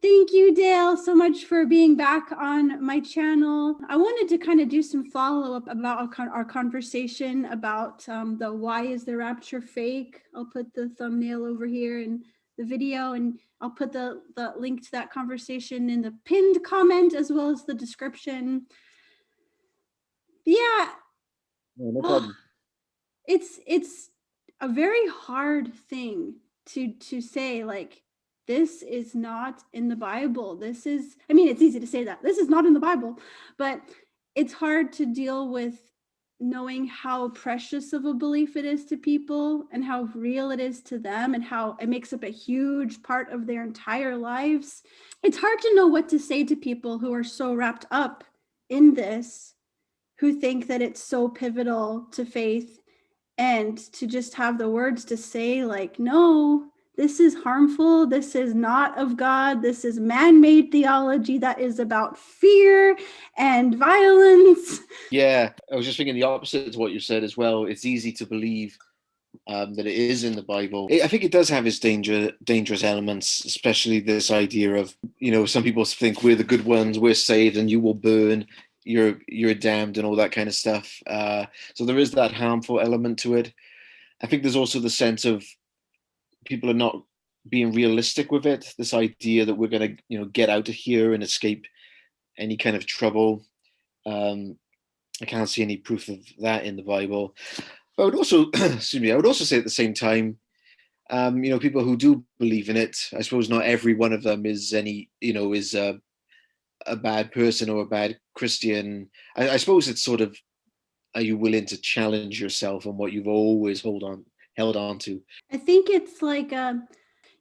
Thank you, Dale, so much for being back on my channel. I wanted to kind of do some follow-up about our conversation about the why is the rapture fake. I'll put the thumbnail over here in the video, and I'll put the link to that conversation in the pinned comment as well as the description. Yeah. No problem. It's a very hard thing to say, like, this is not in the Bible. This is, I mean, it's easy to say that this is not in the Bible, but it's hard to deal with knowing how precious of a belief it is to people and how real it is to them and how it makes up a huge part of their entire lives. It's hard to know what to say to people who are so wrapped up in this, who think that it's so pivotal to faith, and to just have the words to say, like, no, this is harmful. This is not of God. This is man-made theology that is about fear and violence. Yeah, I was just thinking the opposite to what you said as well. It's easy to believe that it is in the Bible. I think it does have its dangerous elements, especially this idea of, some people think we're the good ones, we're saved, and you will burn, you're damned, and all that kind of stuff. So there is that harmful element to it. I think there's also the sense of people are not being realistic with it. This idea that we're going to, get out of here and escape any kind of trouble. I can't see any proof of that in the Bible. But I would also, excuse me, I would also say at the same time, people who do believe in it, I suppose not every one of them is is a bad person or a bad Christian. I suppose it's sort of, are you willing to challenge yourself on what you've always held on to? I think it's like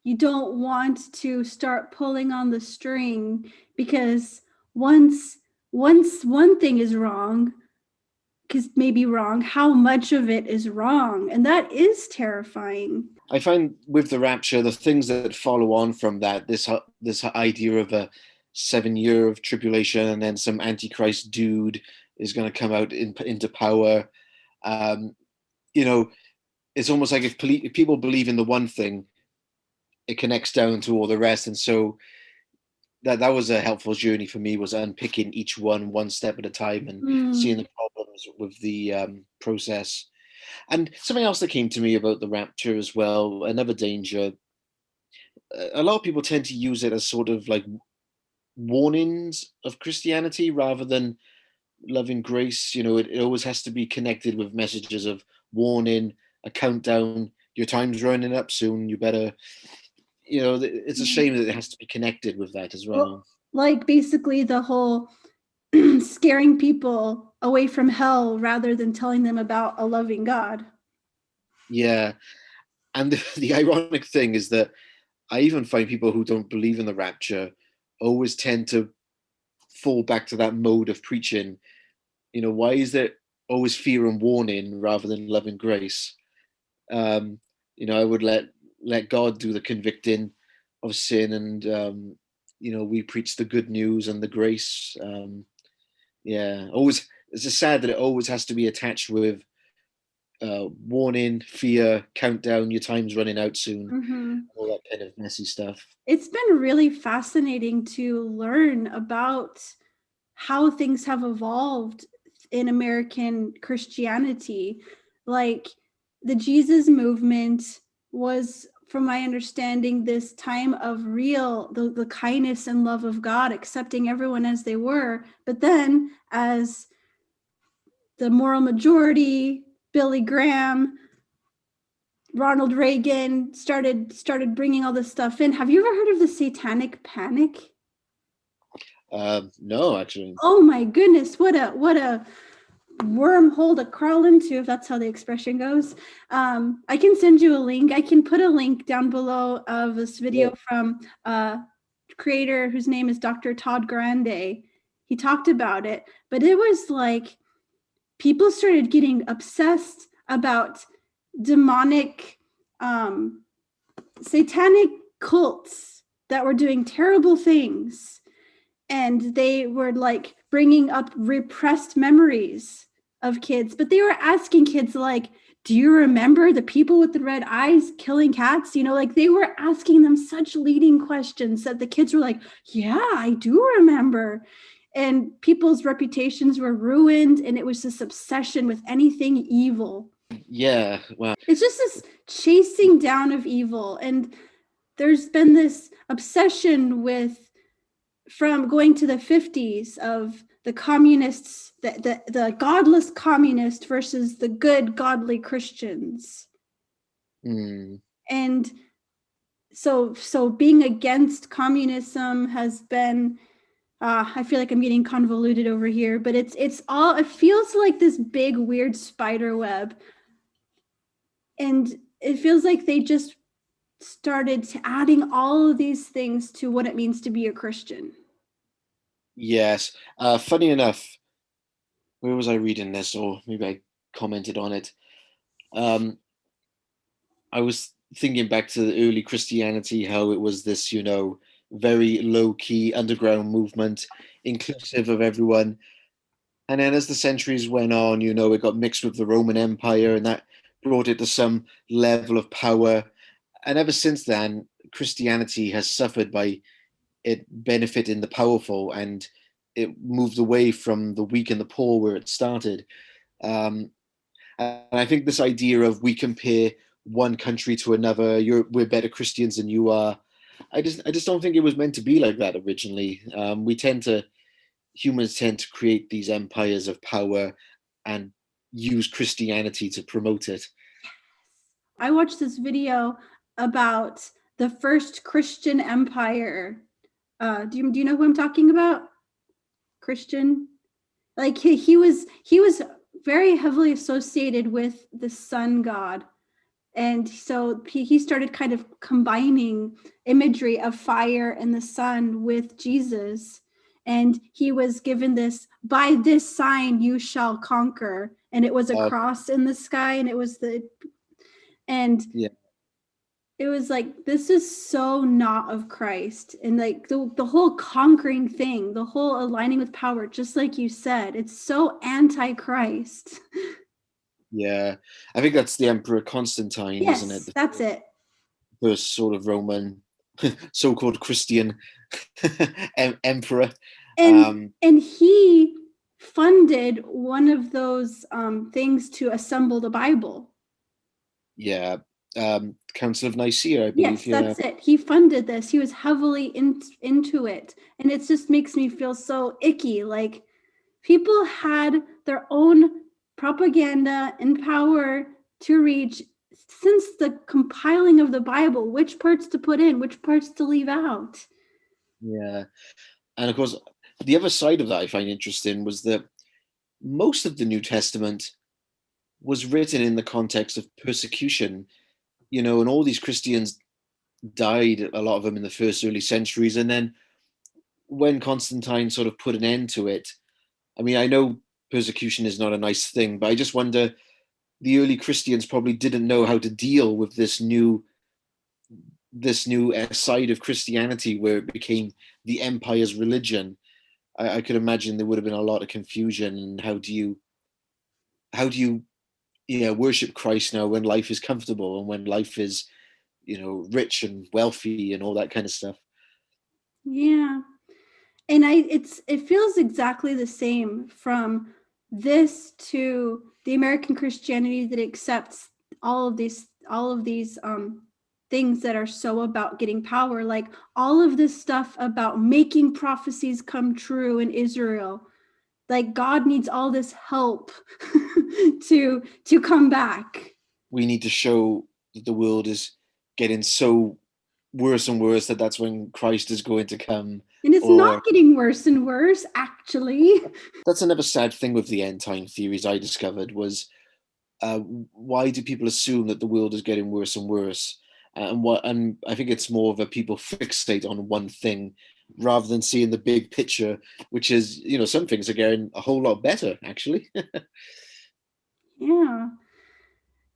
you don't want to start pulling on the string, because once one thing is wrong, because maybe wrong, how much of it is wrong, and that is terrifying. I find with the rapture, the things that follow on from that, this idea of a 7 year of tribulation, and then some antichrist dude is going to come out into power. It's almost like if people believe in the one thing, it connects down to all the rest. And so that was a helpful journey for me, was unpicking each one step at a time and seeing the problems with the process. And something else that came to me about the rapture as well, another danger, a lot of people tend to use it as sort of like warnings of Christianity rather than loving grace. It always has to be connected with messages of warning, a countdown, your time's running up soon, you better, it's a shame that it has to be connected with that as well. Like basically the whole scaring people away from hell rather than telling them about a loving God. Yeah. And the ironic thing is that I even find people who don't believe in the rapture always tend to fall back to that mode of preaching. Why is there always fear and warning rather than love and grace? I would let God do the convicting of sin, and we preach the good news and the grace. Always, it's just sad that it always has to be attached with warning, fear, countdown, your time's running out soon, all that kind of messy stuff. It's been really fascinating to learn about how things have evolved in American Christianity. Like, the Jesus movement was, from my understanding, this time of the kindness and love of God, accepting everyone as they were. But then, as the moral majority, Billy Graham, Ronald Reagan started bringing all this stuff in. Have you ever heard of the satanic panic? No, actually. Oh my goodness, what a wormhole to crawl into, if that's how the expression goes. I can send you a link. I can put a link down below of this video from a creator whose name is Dr. Todd Grande. He talked about it, but it was like people started getting obsessed about demonic, satanic cults that were doing terrible things. And they were like bringing up repressed memories of kids, but they were asking kids, like, do you remember the people with the red eyes killing cats? You know, like they were asking them such leading questions that the kids were like, yeah, I do remember. And people's reputations were ruined, and it was this obsession with anything evil. Yeah, well, It's just this chasing down of evil. And there's been this obsession with, from going to the 50s, of the communists, the godless communist versus the good godly Christians. And so being against communism has been, I feel like I'm getting convoluted over here, but it's all, it feels like this big weird spider web, and it feels like they just started adding all of these things to what it means to be a Christian. yes. Funny enough, where was I reading this, or maybe I commented on it? I was thinking back to the early Christianity, how it was this, very low key underground movement, inclusive of everyone. And then as the centuries went on, it got mixed with the Roman Empire, and that brought it to some level of power. And ever since then, Christianity has suffered by it benefiting the powerful, and it moved away from the weak and the poor where it started. Um, and I think this idea of we compare one country to another, we're better Christians than you are. I just don't think it was meant to be like that originally. Humans tend to create these empires of power and use Christianity to promote it. I watched this video about the first Christian empire. Do you know who I'm talking about? Christian? Like he was very heavily associated with the sun god. And so he started kind of combining imagery of fire and the sun with Jesus. And he was given this, by this sign you shall conquer. And it was a cross in the sky, and it was Yeah. it was like, this is so not of Christ. And like the whole conquering thing, the whole aligning with power, just like you said, it's so anti-Christ. Yeah, I think that's the Emperor Constantine, isn't it? Yes, that's it. The first sort of Roman, so-called Christian emperor. And he funded one of those things to assemble the Bible. Yeah, Council of Nicea, I believe. Yes, that's it. He funded this. He was heavily into it. And it just makes me feel so icky. Like, people had their own propaganda and power to reach since the compiling of the Bible, which parts to put in, which parts to leave out. Yeah, and of course, the other side of that I find interesting was that most of the New Testament was written in the context of persecution, and all these Christians died, a lot of them in the first early centuries. And then when Constantine sort of put an end to it, I mean, I know persecution is not a nice thing, but I just wonder, the early Christians probably didn't know how to deal with this new side of Christianity where it became the empire's religion. I could imagine there would have been a lot of confusion. And how do you worship Christ now when life is comfortable and when life is rich and wealthy and all that kind of stuff. Yeah. And it feels exactly the same from this to the American Christianity that accepts all of these things that are so about getting power, like all of this stuff about making prophecies come true in Israel. Like, God needs all this help to come back. We need to show that the world is getting so worse and worse that's when Christ is going to come. And it's not getting worse and worse, actually. That's another sad thing with the end time theories I discovered was, why do people assume that the world is getting worse and worse? And I think it's more of a people fixate on one thing rather than seeing the big picture, which is, some things are getting a whole lot better, actually. Yeah.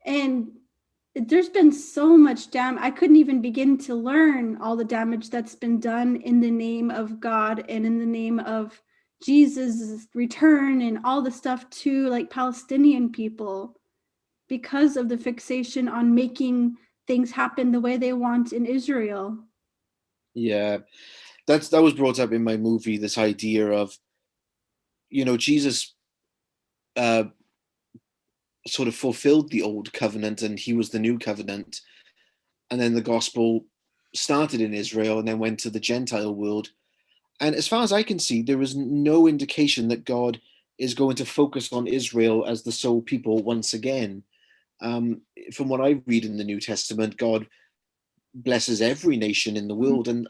And there's been so much damage. I couldn't even begin to learn all the damage that's been done in the name of God and in the name of Jesus' return and all the stuff to like Palestinian people. because of the fixation on making things happen the way they want in Israel. Yeah, that was brought up in my movie. This idea of, Jesus uh, sort of fulfilled the old covenant, and he was the new covenant, and then the gospel started in Israel and then went to the Gentile world. And as far as I can see, there is no indication that God is going to focus on Israel as the sole people once again. From what I read in the New Testament, God blesses every nation in the world. And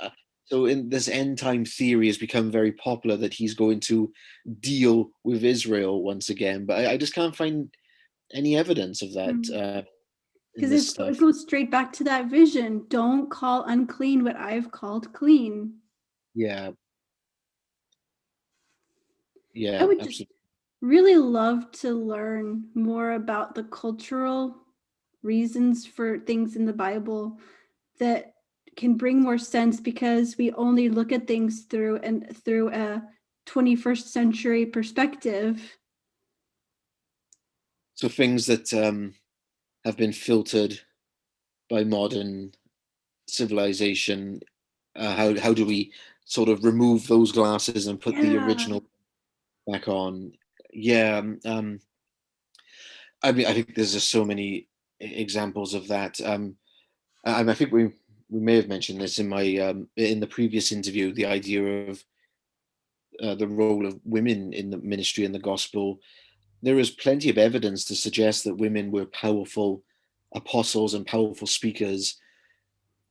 so in this end time theory has become very popular that he's going to deal with Israel once again. But I just can't find any evidence of that in Because this it stuff. goes straight back to that vision. Don't call unclean what I've called clean. Yeah. I Yeah, would just absolutely. really love to learn more about the cultural reasons for things in the Bible that can bring more sense, because we only look at things through a 21st century perspective. So things that have been filtered by modern civilization, how do we sort of remove those glasses and put the Yeah. original back on? Yeah, I mean, I think there's just so many examples of that. I think we may have mentioned this in the previous interview, the idea of the role of women in the ministry and the gospel. There is plenty of evidence to suggest that women were powerful apostles and powerful speakers,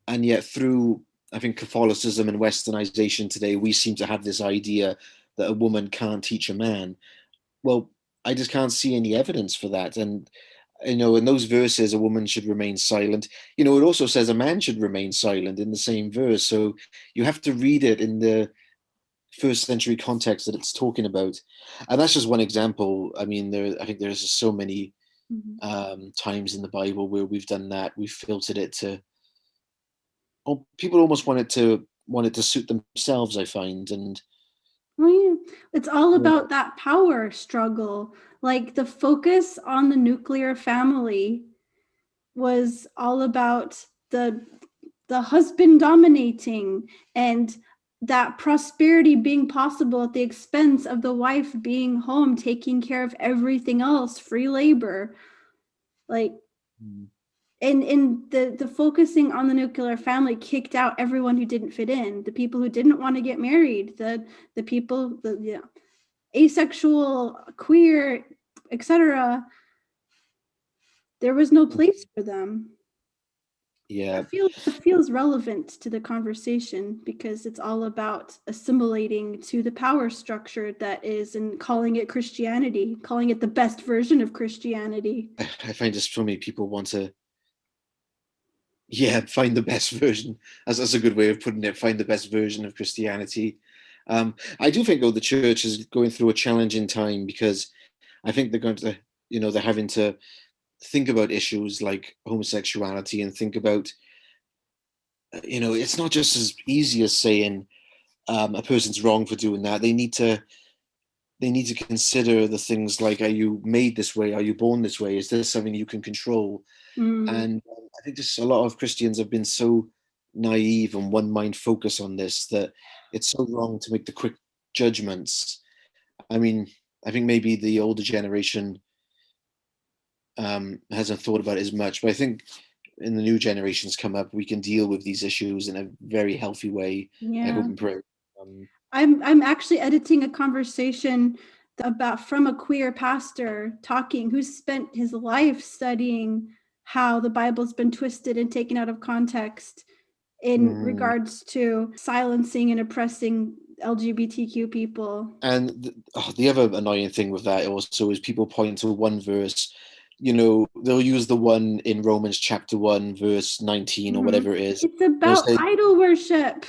and yet through, I think, Catholicism and Westernization today, we seem to have this idea that a woman can't teach a man. Well, I just can't see any evidence for that. And in those verses, a woman should remain silent. It also says a man should remain silent in the same verse. So you have to read it in the first century context that it's talking about. And that's just one example. I mean, I think there's just so many times in the Bible where we've done that. We've filtered it to, people almost want it to suit themselves, I find. And Well, yeah. It's all about that power struggle. Like the focus on the nuclear family was all about the husband dominating, and that prosperity being possible at the expense of the wife being home taking care of everything else, free labor. Like, and the focusing on the nuclear family kicked out everyone who didn't fit in, the people who didn't want to get married, the people, asexual, queer, etc. There was no place for them. yeah, It feels relevant to the conversation because it's all about assimilating to the power structure that is, and calling it Christianity, calling it the best version of Christianity. I find just so many people want to, yeah, find the best version. That's a good way of putting it. Find the best version of Christianity. I do think, though, the church is going through a challenging time because I think they're going to, they're having to think about issues like homosexuality and think about, it's not just as easy as saying a person's wrong for doing that. They need to consider the things like, are you made this way? Are you born this way? Is this something you can control? And I think just a lot of Christians have been so naive and one mind focus on this that it's so wrong to make the quick judgments. I mean, I think maybe the older generation hasn't thought about it as much, but I think in the new generations come up, we can deal with these issues in a very healthy way. I hope Yeah. and pray. Um, I'm actually editing a conversation about from a queer pastor talking who's spent his life studying how the Bible's been twisted and taken out of context in mm, regards to silencing and oppressing LGBTQ people. and the other annoying thing with that also is people point to one verse. They'll use the one in Romans chapter 1, verse 19 or Mhm. whatever it is. It's They'll about say, idol worship.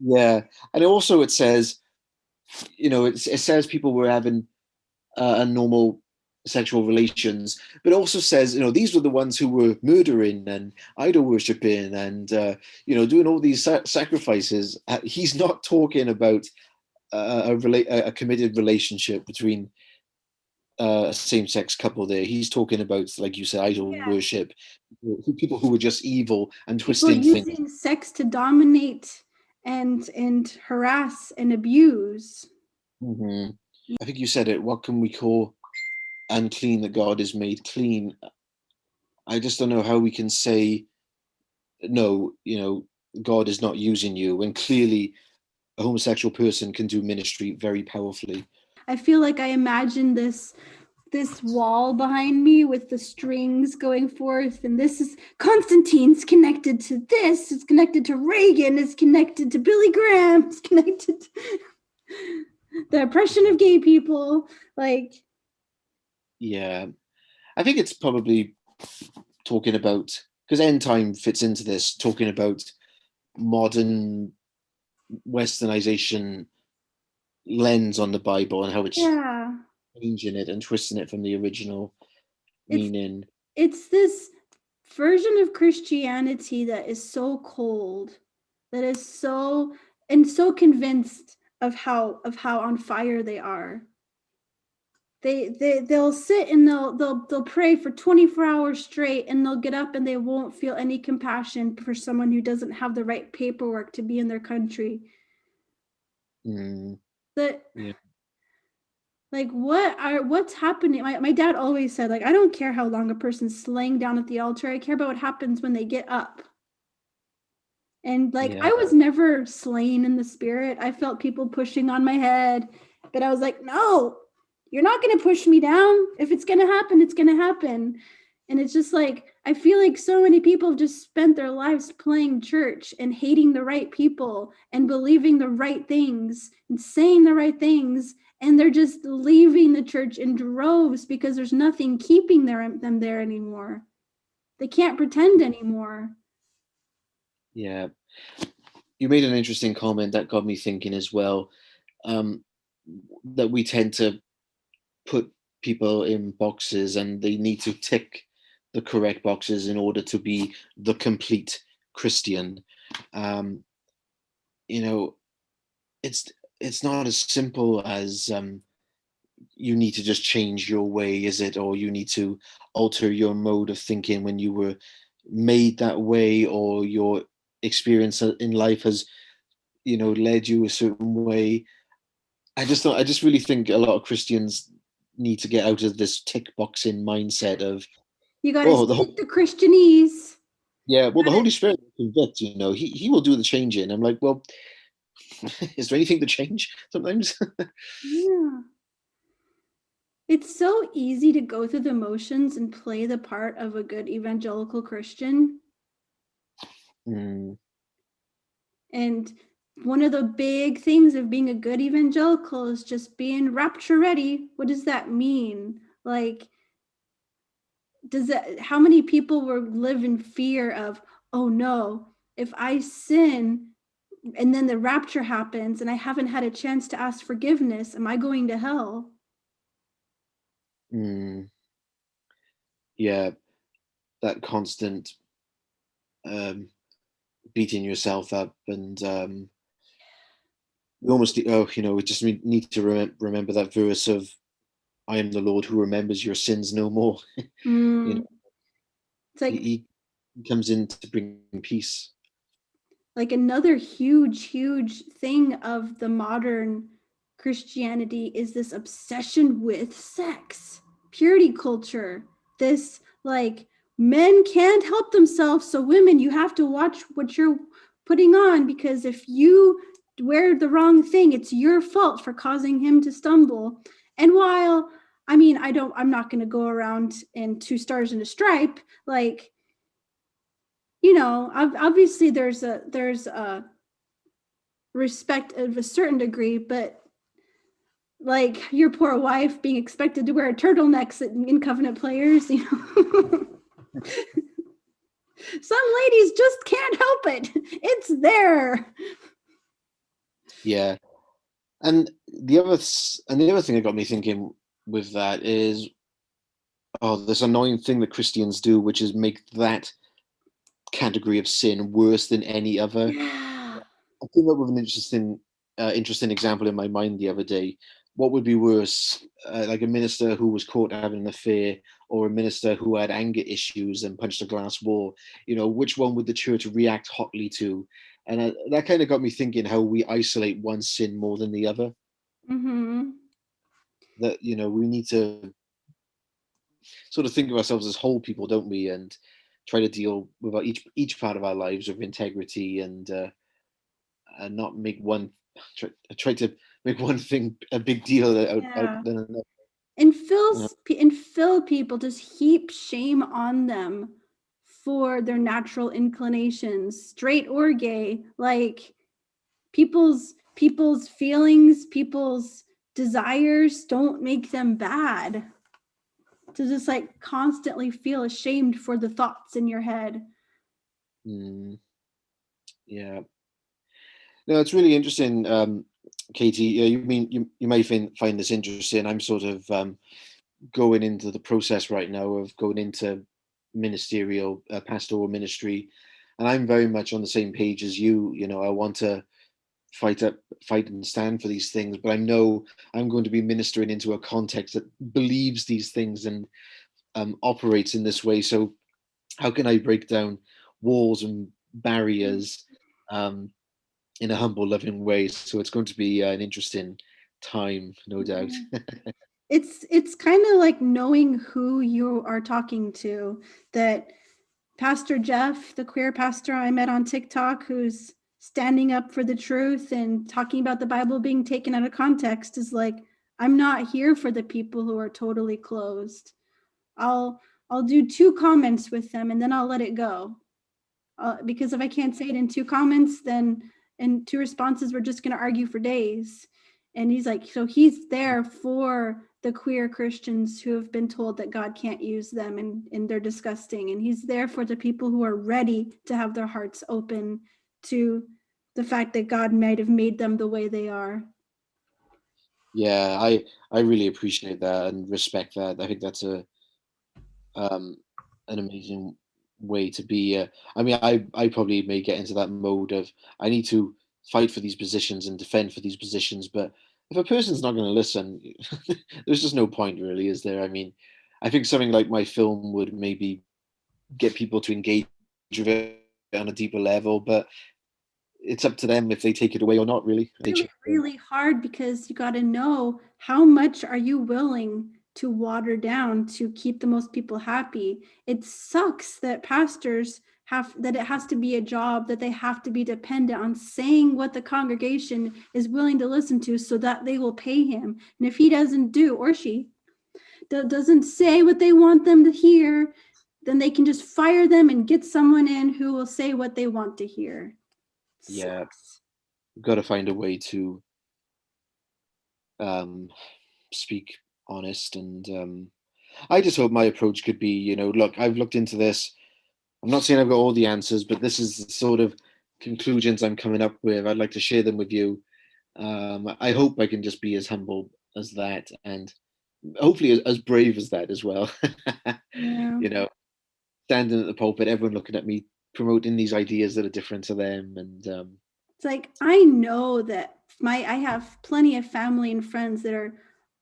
yeah. And also it says, it says people were having a normal sexual relations, but it also says, these were the ones who were murdering and idol worshipping and, doing all these sacrifices. He's not talking about a committed relationship between a same-sex couple there. He's talking about, like you said, idol Yeah. worship, people who were just evil and People twisting things. using sex to dominate and harass and abuse. Hmm. I think you said it. What can we call unclean that God has made clean? I just don't know how we can say no. God is not using you when clearly a homosexual person can do ministry very powerfully. I feel like I imagine this wall behind me with the strings going forth, and this is Constantine's connected to this, it's connected to Reagan, it's connected to Billy Graham, it's connected to the oppression of gay people. Like, Yeah, I think it's probably talking about, because end time fits into this, talking about modern westernization lens on the Bible and how it's yeah, changing it and twisting it from the original it's meaning. it's this version of Christianity that is so cold, that is so and so convinced of how on fire they are. They'll sit and they'll pray for 24 hours straight, and they'll get up and they won't feel any compassion for someone who doesn't have the right paperwork to be in their country. Mm, That, yeah. like, what's happening? My dad always said, like, I don't care how long a person's laying down at the altar, I care about what happens when they get up. And like, Yeah. I was never slain in the spirit. I felt people pushing on my head, but I was like, no, you're not going to push me down. If it's going to happen, it's going to happen. And it's just like, I feel like so many people have just spent their lives playing church and hating the right people and believing the right things and saying the right things. And they're just leaving the church in droves because there's nothing keeping them there anymore. They can't pretend anymore. Yeah. You made an interesting comment that got me thinking as well. Um, that we tend to put people in boxes and they need to tick the correct boxes in order to be the complete Christian. Um, you know, it's it's not as simple as you need to just change your way, is it? Or you need to alter your mode of thinking when you were made that way, or your experience in life has, led you a certain way. I just really think a lot of Christians need to get out of this tick boxing mindset of, You got to oh, speak the Christianese. yeah, well, the Gotta, Holy Spirit will convict, he will do the changing. I'm like, well, is there anything to change sometimes? yeah. It's so easy to go through the motions and play the part of a good evangelical Christian. Mm, And one of the big things of being a good evangelical is just being rapture ready. What does that mean? Like, how many people live in fear of, oh no, if I sin and then the rapture happens and I haven't had a chance to ask forgiveness, am I going to hell? mm, yeah, that constant um, beating yourself up, and we almost, we just need to remember that verse of, I am the Lord who remembers your sins no more. you know, Mm. It's he comes in to bring peace. like another huge thing of the modern Christianity is this obsession with sex, purity culture, this like men can't help themselves, so women, you have to watch what you're putting on, because if you wear the wrong thing, it's your fault for causing him to stumble. And while I'm not going to go around in 2 stars and a stripe, like, obviously there's a respect of a certain degree, but like your poor wife being expected to wear turtlenecks in Covenant Players, some ladies just can't help it. It's there. Yeah, and the other thing that got me thinking with that is, oh, this annoying thing that Christians do, which is make that category of sin worse than any other. Yeah. I came up with an interesting example in my mind the other day. what would be worse, like a minister who was caught having an affair, or a minister who had anger issues and punched a glass wall? Which one would the church react hotly to? And that kind of got me thinking how we isolate one sin more than the other. Mm-hmm. That we need to sort of think of ourselves as whole people, don't we? And try to deal with each part of our lives with integrity, and not make try to make one thing a big deal out Yeah. than another. And You know? fill people, just heap shame on them for their natural inclinations, straight or gay. Like people's feelings, people's desires don't make them bad. To just like constantly feel ashamed for the thoughts in your head. Mm, yeah. No, it's really interesting, Katie. Yeah, you may find this interesting. I'm sort of going into the process right now of going into ministerial, pastoral ministry, and I'm very much on the same page as you. I want to fight and stand for these things, but I know I'm going to be ministering into a context that believes these things and operates in this way. So how can I break down walls and barriers in a humble, loving way? So it's going to be an interesting time, no doubt. Yeah. It's kind of like knowing who you are talking to. That Pastor Jeff, the queer pastor I met on TikTok, who's standing up for the truth and talking about the Bible being taken out of context, is like, I'm not here for the people who are totally closed. I'll I'll do two comments with them and then I'll let it go. Because if I can't say it in two comments, then in two responses, we're just going to argue for days. And he's like, so he's there for the queer Christians who have been told that God can't use them and they're disgusting. And he's there for the people who are ready to have their hearts open to the fact that God might have made them the way they are. Yeah, I really appreciate that and respect that. I think that's um, an amazing way to be. I mean, I probably may get into that mode of I need to fight for these positions and defend for these positions, but if a person's not going to listen, there's just no point, really, is there? I mean, I think something like my film would maybe get people to engage with it on a deeper level, but it's up to them if they take it away or not, really. They Really, change it. really hard because you got to know how much are you willing to water down to keep the most people happy. It sucks that pastors have that it has to be a job that they have to be dependent on saying what the congregation is willing to listen to so that they will pay him. And if he doesn't do, or she doesn't say what they want them to hear, then they can just fire them and get someone in who will say what they want to hear. Yeah, Sucks. got to find a way to um, speak honest, and I just hope my approach could be, look, I've looked into this. I'm not saying I've got all the answers, but this is the sort of conclusions I'm coming up with. I'd like to share them with you. I hope I can just be as humble as that, and hopefully as brave as that as well. Yeah. you know, Standing at the pulpit, everyone looking at me, promoting these ideas that are different to them, and It's like I know that I have plenty of family and friends that are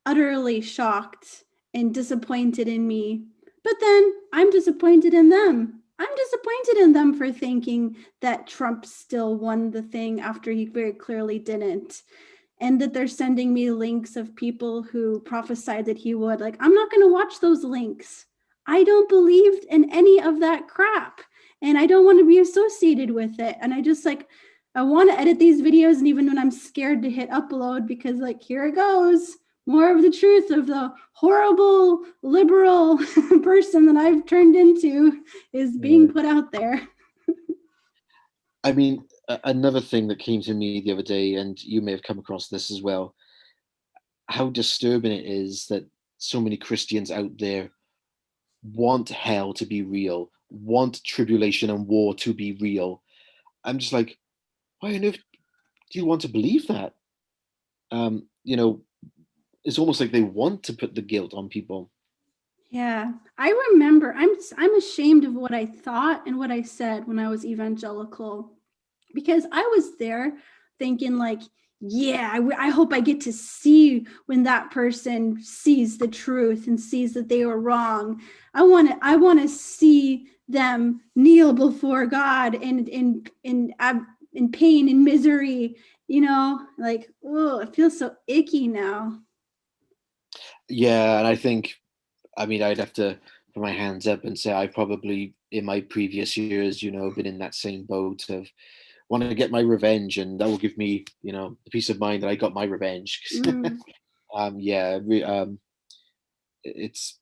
utterly shocked and disappointed in me. But then I'm disappointed in them. I'm disappointed in them for thinking that Trump still won the thing after he very clearly didn't. And that they're sending me links of people who prophesied that he would. Like, I'm not going to watch those links. I don't believe in any of that crap. And I don't want to be associated with it. And I just like, I want to edit these videos. And even when I'm scared to hit upload, because like, here it goes, more of the truth of the horrible liberal person that I've turned into is being put out there. I mean, another thing that came to me the other day, and you may have come across this as well, how disturbing it is that so many Christians out there want hell to be real, want tribulation and war to be real. I'm just like, why on earth do you want to believe that? Um, you know, it's almost like they want to put the guilt on people. Yeah, I remember. I'm ashamed of what I thought and what I said when I was evangelical, because I was there thinking like, yeah, I hope I get to see when that person sees the truth and sees that they were wrong. I want to see them kneel before God in pain and misery, like, oh, it feels so icky now. Yeah, and I think, I mean, I'd have to put my hands up and say I probably, in my previous years, been in that same boat of want to get my revenge, and that will give me, the peace of mind that I got my revenge. Mm. Yeah, it's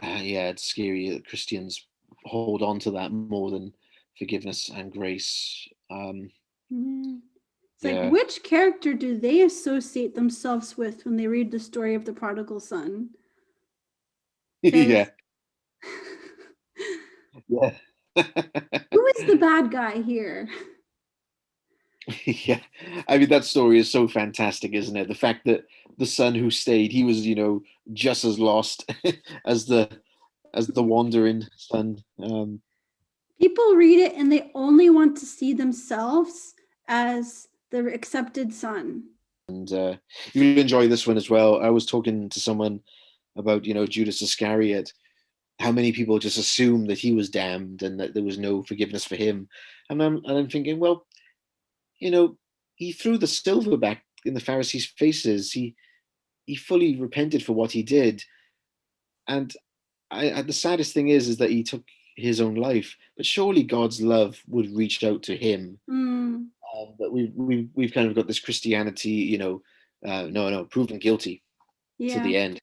yeah, it's scary that Christians hold on to that more than forgiveness and grace. Mm. It's like, Yeah, which character do they associate themselves with when they read the story of the prodigal son? Because yeah, yeah. who is the bad guy here? Yeah, I mean that story is so fantastic, isn't it? The fact that the son who stayed, he was, just as lost as the wandering son. People read it and they only want to see themselves as the accepted son. And you'll enjoy this one as well. I was talking to someone about, Judas Iscariot, how many people just assume that he was damned and that there was no forgiveness for him. And I'm thinking, well, you know, he threw the silver back in the Pharisees' faces. He fully repented for what he did. And the saddest thing is that he took his own life. But surely God's love would reach out to him. Mm, But we've kind of got this Christianity, no, no, proven guilty to yeah. the end.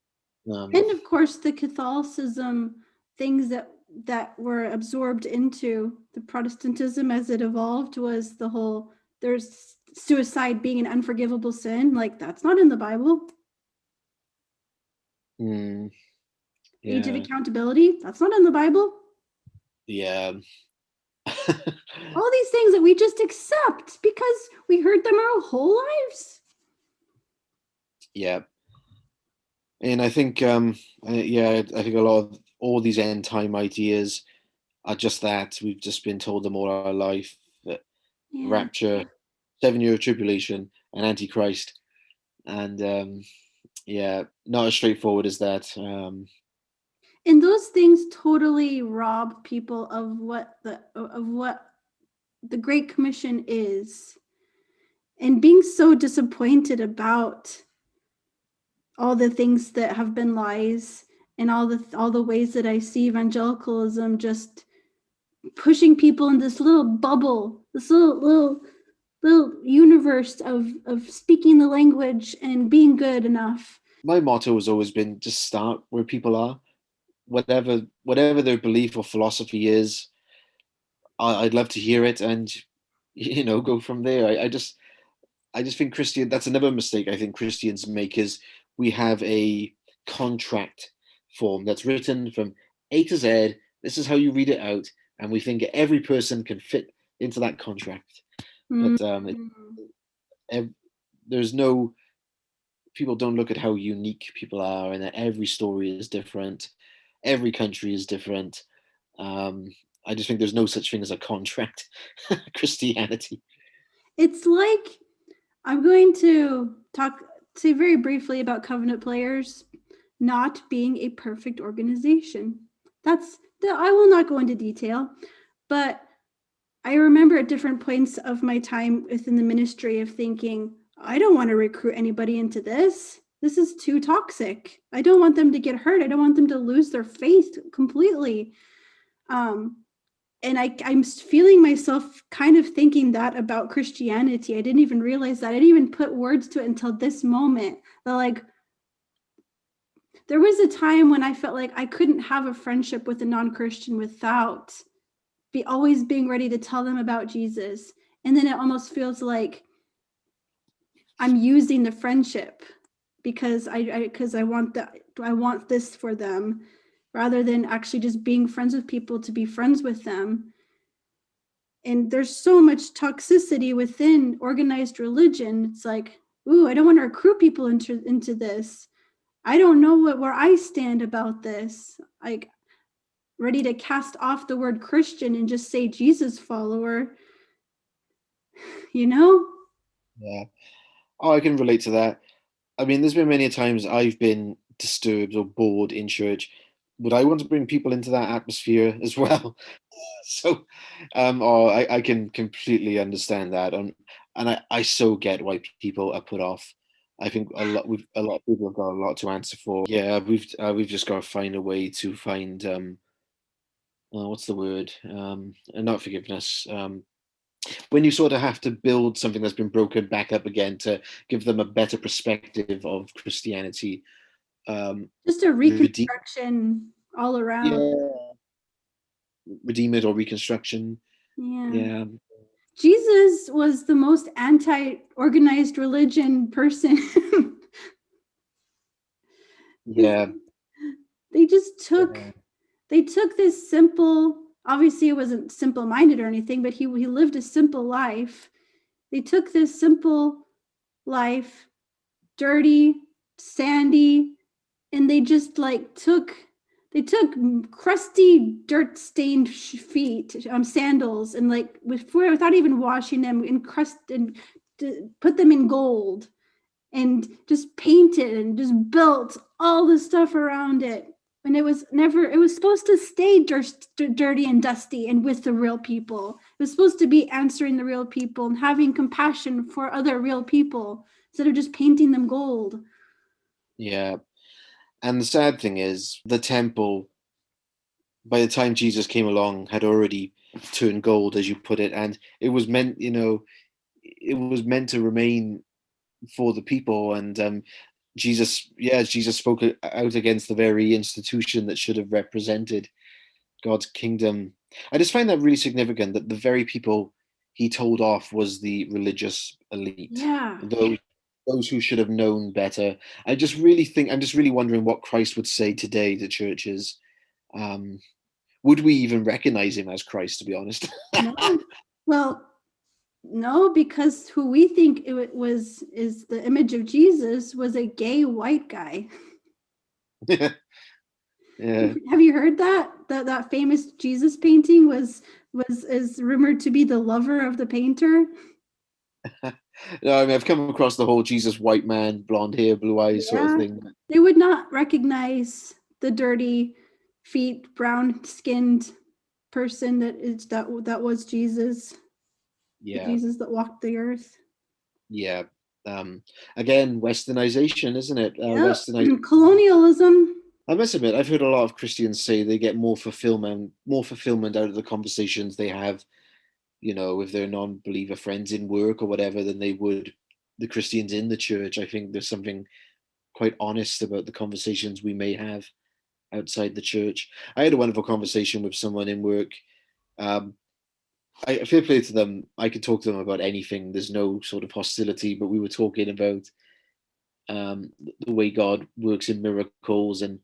And of course, the Catholicism things that were absorbed into the Protestantism as it evolved was the whole there's suicide being an unforgivable sin. Like, that's not in the Bible. Mm, Age of yeah, accountability, that's not in the Bible. yeah, All these things that we just accept because we heard them our whole lives. yeah. And I think, yeah, I think a lot of all these end time ideas are just that. We've just been told them all our life that Yeah. rapture, 7 year tribulation, and Antichrist. And yeah, not as straightforward as that. And those things totally rob people of what the Great Commission is. And being so disappointed about all the things that have been lies and all the ways that I see evangelicalism just pushing people in this little bubble, this little universe of speaking the language and being good enough. My motto has always been just start where people are, whatever their belief or philosophy is. I'd love to hear it, and go from there. I just think that's another mistake I think Christians make is we have a contract form that's written from A to Z. This is how you read it out, and we think every person can fit into that contract. Mm. But there's no people don't look at how unique people are, and that every story is different, every country is different. Um, I just think there's no such thing as a contract Christianity. It's like I'm going to say very briefly about Covenant Players not being a perfect organization. I will not go into detail, but I remember at different points of my time within the ministry of thinking, I don't want to recruit anybody into this. This is too toxic. I don't want them to get hurt. I don't want them to lose their faith completely. And I'm feeling myself kind of thinking that about Christianity. I didn't even realize that. I didn't even put words to it until this moment. That, like, there was a time when I felt like I couldn't have a friendship with a non-Christian without always being ready to tell them about Jesus. And then it almost feels like I'm using the friendship because I want this for them, rather than actually just being friends with people to be friends with them. And there's so much toxicity within organized religion. It's like, ooh, I don't want to recruit people into this. I don't know where I stand about this. Like, ready to cast off the word Christian and just say Jesus follower, you know? Yeah. Oh, I can relate to that. I mean, there's been many times I've been disturbed or bored in church. Would I want to bring people into that atmosphere as well? So, I can completely understand that, and I so get why people are put off. I think a lot of people have got a lot to answer for. Yeah, we've just got to find a way to find what's the word? Not forgiveness. When you sort of have to build something that's been broken back up again to give them a better perspective of Christianity. Just a Redeem, reconstruction all around. yeah, redeem it or reconstruction. Yeah. Yeah, Jesus was the most anti-organized religion person. yeah, they just took yeah, they took this simple, obviously it wasn't simple-minded or anything, but he lived a simple life. They took this simple life, dirty, sandy, and they just like they took crusty, dirt-stained feet, sandals, and like without even washing them, and put them in gold, and just painted and just built all the stuff around it. And it was supposed to stay dirty and dusty and with the real people. It was supposed to be answering the real people and having compassion for other real people instead of just painting them gold. yeah. And the sad thing is, the temple, by the time Jesus came along, had already turned gold, as you put it, and it was meant, it was meant to remain for the people. And Jesus spoke out against the very institution that should have represented God's kingdom. I just find that really significant that the very people he told off was the religious elite, Yeah. those who should have known better. I'm just really wondering what Christ would say today to churches. Um, would we even recognize him as Christ, to be honest? No. Well, no, because who we think it was is the image of Jesus was a gay white guy. Yeah. Have you heard that? That famous Jesus painting was is rumored to be the lover of the painter. No, I mean, I've come across the whole Jesus white man, blonde hair, blue eyes sort of Yeah. thing. They would not recognize the dirty feet, brown skinned person that was Jesus, the Yeah, Jesus that walked the earth. yeah. Again, westernization, isn't it? Yep. Westernization. Colonialism. I must admit, I've heard a lot of Christians say they get more fulfillment out of the conversations they have, with their non-believer friends in work or whatever, than they would the Christians in the church. I think there's something quite honest about the conversations we may have outside the church. I had a wonderful conversation with someone in work. Um, I fair play to them. I could talk to them about anything. There's no sort of hostility, but we were talking about the way God works in miracles, and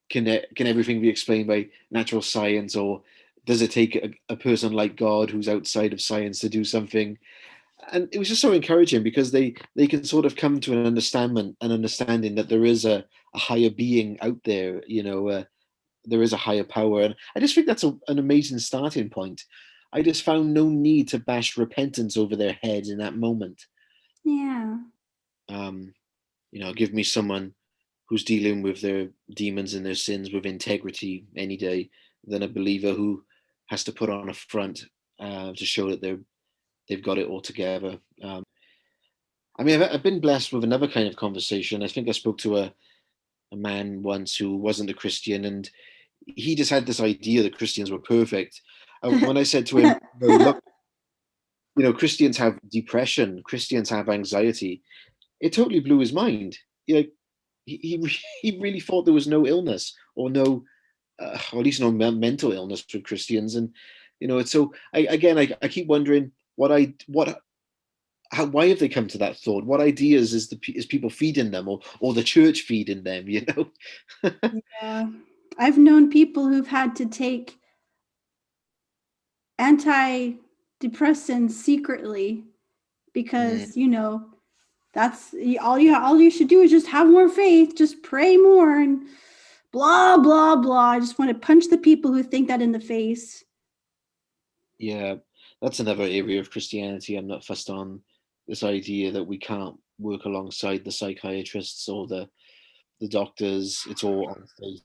can everything be explained by natural science, or does it take a person like God who's outside of science to do something? And it was just so encouraging because they can sort of come to an understanding that there is a higher being out there. There is a higher power, and I just think that's an amazing starting point. I just found no need to bash repentance over their heads in that moment. Yeah. um, give me someone who's dealing with their demons and their sins with integrity any day than a believer who has to put on a front to show that they've got it all together. I mean, I've been blessed with another kind of conversation. I think I spoke to a man once who wasn't a Christian, and he just had this idea that Christians were perfect. And when I said to him, "No, look, Christians have depression, Christians have anxiety," it totally blew his mind. He really thought there was no illness or no, or at least no mental illness with Christians. And it's so I keep wondering why have they come to that thought? What ideas is people feeding them, or the church feeding them? Yeah. I've known people who've had to take antidepressants secretly Mm, because, that's all you should do is just have more faith, just pray more and blah blah blah. I just want to punch the people who think that in the face. yeah, that's another area of Christianity I'm not fussed on. this idea that we can't work alongside the psychiatrists or the doctors. It's all on faith.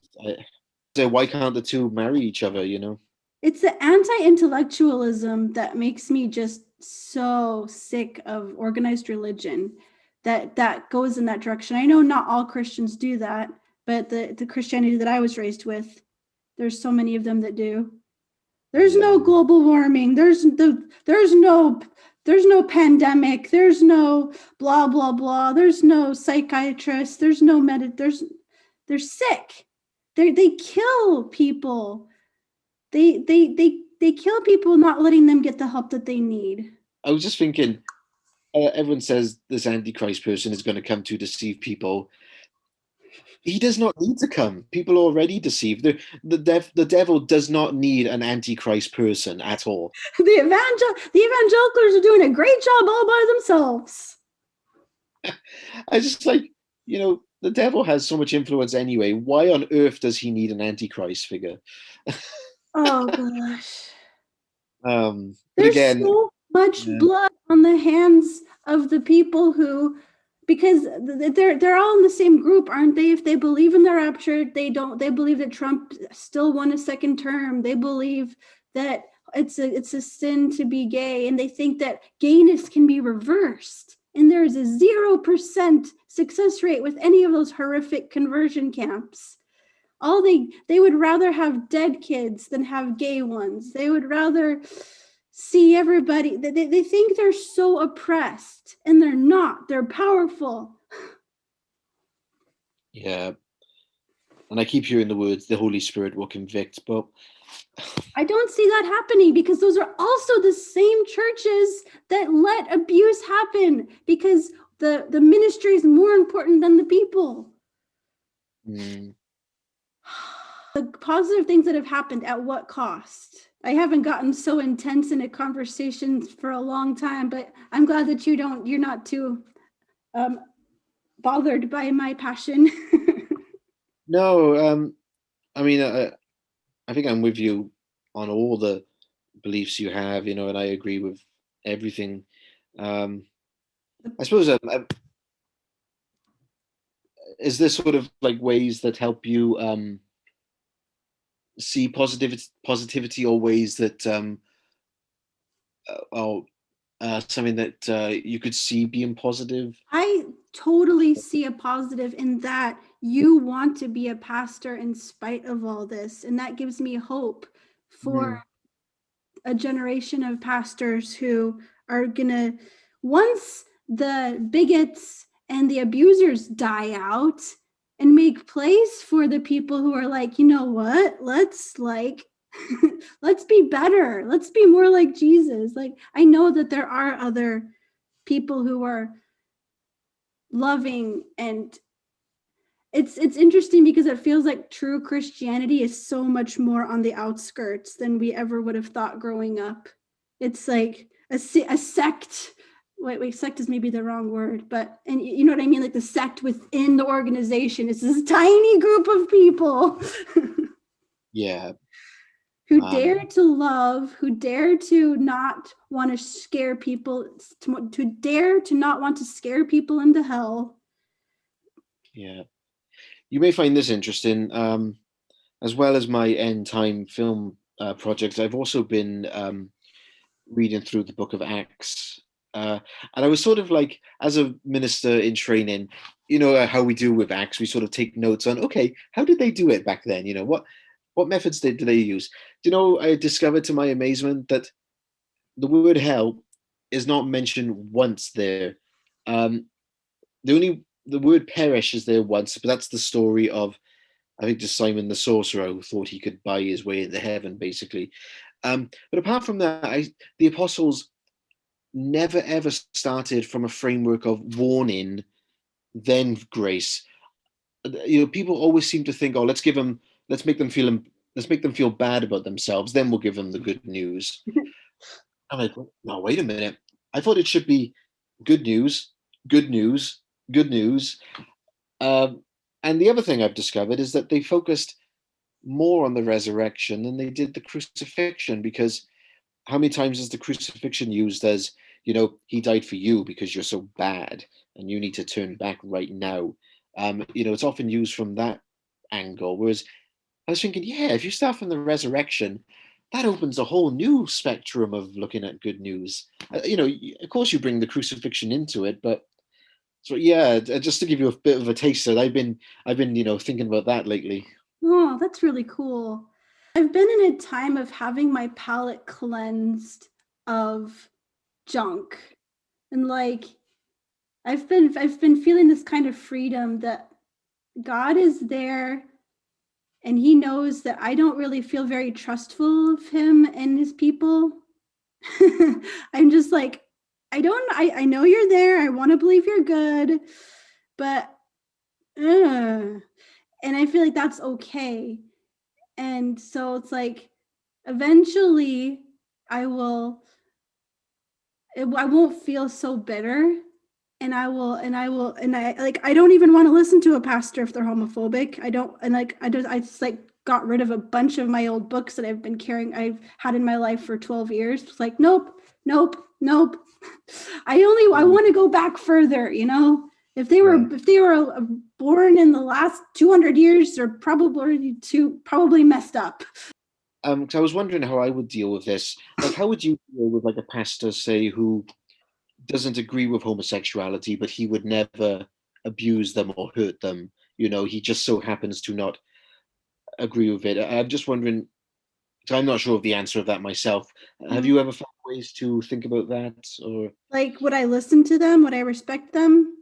So why can't the two marry each other? It's the anti-intellectualism that makes me just so sick of organized religion that goes in that direction. I know not all Christians do that, but the Christianity that I was raised with, there's so many of them that do. There's no global warming. There's no pandemic. There's no blah blah blah. There's no psychiatrists. There's no they're sick. They kill people. They kill people, not letting them get the help that they need. I was just thinking, everyone says this Antichrist person is going to come to deceive people. He does not need to come. People are already deceived. The devil does not need an Antichrist person at all. The evangelicals are doing a great job all by themselves. I just the devil has so much influence anyway. Why on earth does he need an Antichrist figure? Oh gosh. There's so much blood on the hands of the people who, because they're all in the same group, aren't they? If they believe in the rapture, they believe that Trump still won a second term. They believe that it's a sin to be gay, and they think that gayness can be reversed. And there's a 0% success rate with any of those horrific conversion camps. They would rather have dead kids than have gay ones. They would rather see everybody. They think they're so oppressed, and they're not. They're powerful. Yeah. And I keep hearing the words, the Holy Spirit will convict, but I don't see that happening, because those are also the same churches that let abuse happen, because the ministry is more important than the people. The positive things that have happened, at what cost? I haven't gotten so intense in a conversation for a long time, but I'm glad that you're not too bothered by my passion. No, I mean, I think I'm with you on all the beliefs you have, and I agree with everything. I suppose, is there sort of like ways that help you see positivity, or ways that something that you could see being positive? I totally see a positive in that you want to be a pastor in spite of all this, and that gives me hope for a generation of pastors who are gonna, once the bigots and the abusers die out, and make place for the people who are like, you know what, let's be better, let's be more like Jesus. Like, I know that there are other people who are loving, and it's interesting because it feels like true Christianity is so much more on the outskirts than we ever would have thought growing up. It's like a sect. Wait, sect is maybe the wrong word, but, and you know what I mean? Like the sect within the organization is this tiny group of people. Yeah. Who dare to love, who dare to not want to scare people, to dare to not want to scare people into hell. Yeah. You may find this interesting. As well as my end time film projects, I've also been reading through the book of Acts. And I was sort of like, as a minister in training, how we do with Acts, we sort of take notes on, okay, how did they do it back then? What methods did they use? I discovered to my amazement that the word hell is not mentioned once there. The word perish is there once, but that's the story of, I think, just Simon the sorcerer, who thought he could buy his way into heaven, basically. But apart from that, the apostles never ever started from a framework of warning, then grace. People always seem to think, oh, let's make them feel bad about themselves, then we'll give them the good news. I'm like, no, wait a minute. I thought it should be good news, good news, good news. And the other thing I've discovered is that they focused more on the resurrection than they did the crucifixion, because how many times is the crucifixion used as, he died for you because you're so bad and you need to turn back right now. It's often used from that angle. Whereas I was thinking, yeah, if you start from the resurrection, that opens a whole new spectrum of looking at good news. Of course, you bring the crucifixion into it, but so yeah, just to give you a bit of a taster, I've been thinking about that lately. Oh, that's really cool. I've been in a time of having my palate cleansed of junk. And like I've been feeling this kind of freedom that God is there and he knows that I don't really feel very trustful of him and his people. I'm just like, I know you're there. I want to believe you're good, but and I feel like that's okay. And so it's like eventually I will I won't feel so bitter, and I like I don't even want to listen to a pastor if they're homophobic. I don't, and like I just like got rid of a bunch of my old books that I've had in my life for 12 years. It's like nope, nope, nope. I want to go back further, If they were born in the last 200 years, they're probably messed up. So I was wondering how I would deal with this. Like, how would you deal with like a pastor, say, who doesn't agree with homosexuality, but he would never abuse them or hurt them? He just so happens to not agree with it. I'm just wondering. So I'm not sure of the answer of that myself. Have you ever found ways to think about that, or Like, would I listen to them? Would I respect them?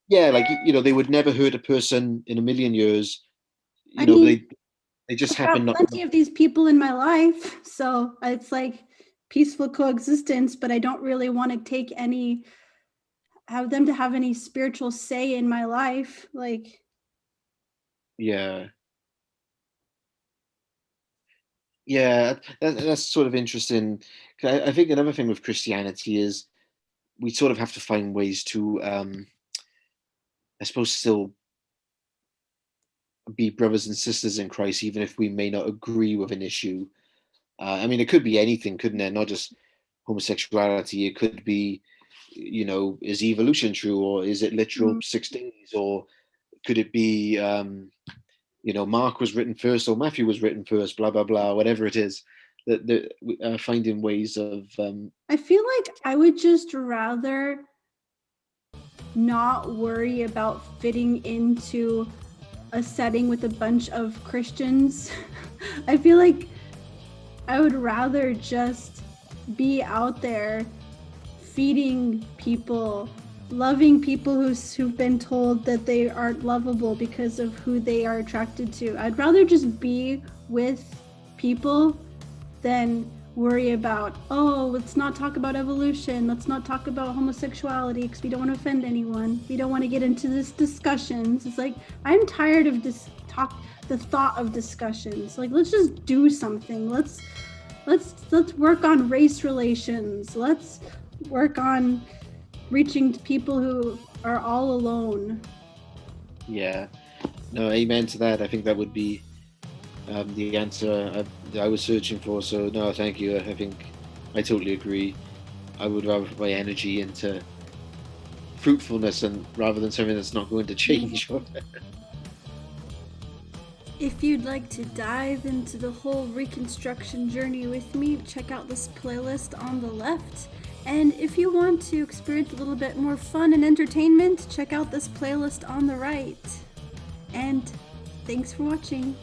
yeah, like they would never hurt a person in a million years. I mean, They just I've got happen not. plenty of these people in my life, so it's like peaceful coexistence, but I don't really want to have them to have any spiritual say in my life. Like, Yeah, yeah, that's sort of interesting. 'Cause I think another thing with Christianity is we sort of have to find ways to, I suppose, still be brothers and sisters in Christ, even if we may not agree with an issue. I mean, it could be anything, couldn't it? Not just homosexuality. It could be, is evolution true, or is it literal mm, 6 days, or could it be, Mark was written first or Matthew was written first, blah blah blah, whatever it is. That finding ways of, I feel like I would just rather not worry about fitting into a setting with a bunch of Christians. I feel like I would rather just be out there feeding people, loving people who've been told that they aren't lovable because of who they are attracted to. I'd rather just be with people than worry about, oh, let's not talk about evolution, let's not talk about homosexuality because we don't want to offend anyone, we don't want to get into this discussions. It's like I'm tired of the thought of discussions. Like, let's just do something. Let's work on race relations. Let's work on reaching to people who are all alone. yeah, no, amen to that. I think that would be, the answer I was searching for. So no, thank you. I think I totally agree. I would rather put my energy into fruitfulness and rather than something that's not going to change. If you'd like to dive into the whole Reconstruction journey with me, check out this playlist on the left. And if you want to experience a little bit more fun and entertainment, check out this playlist on the right. And thanks for watching.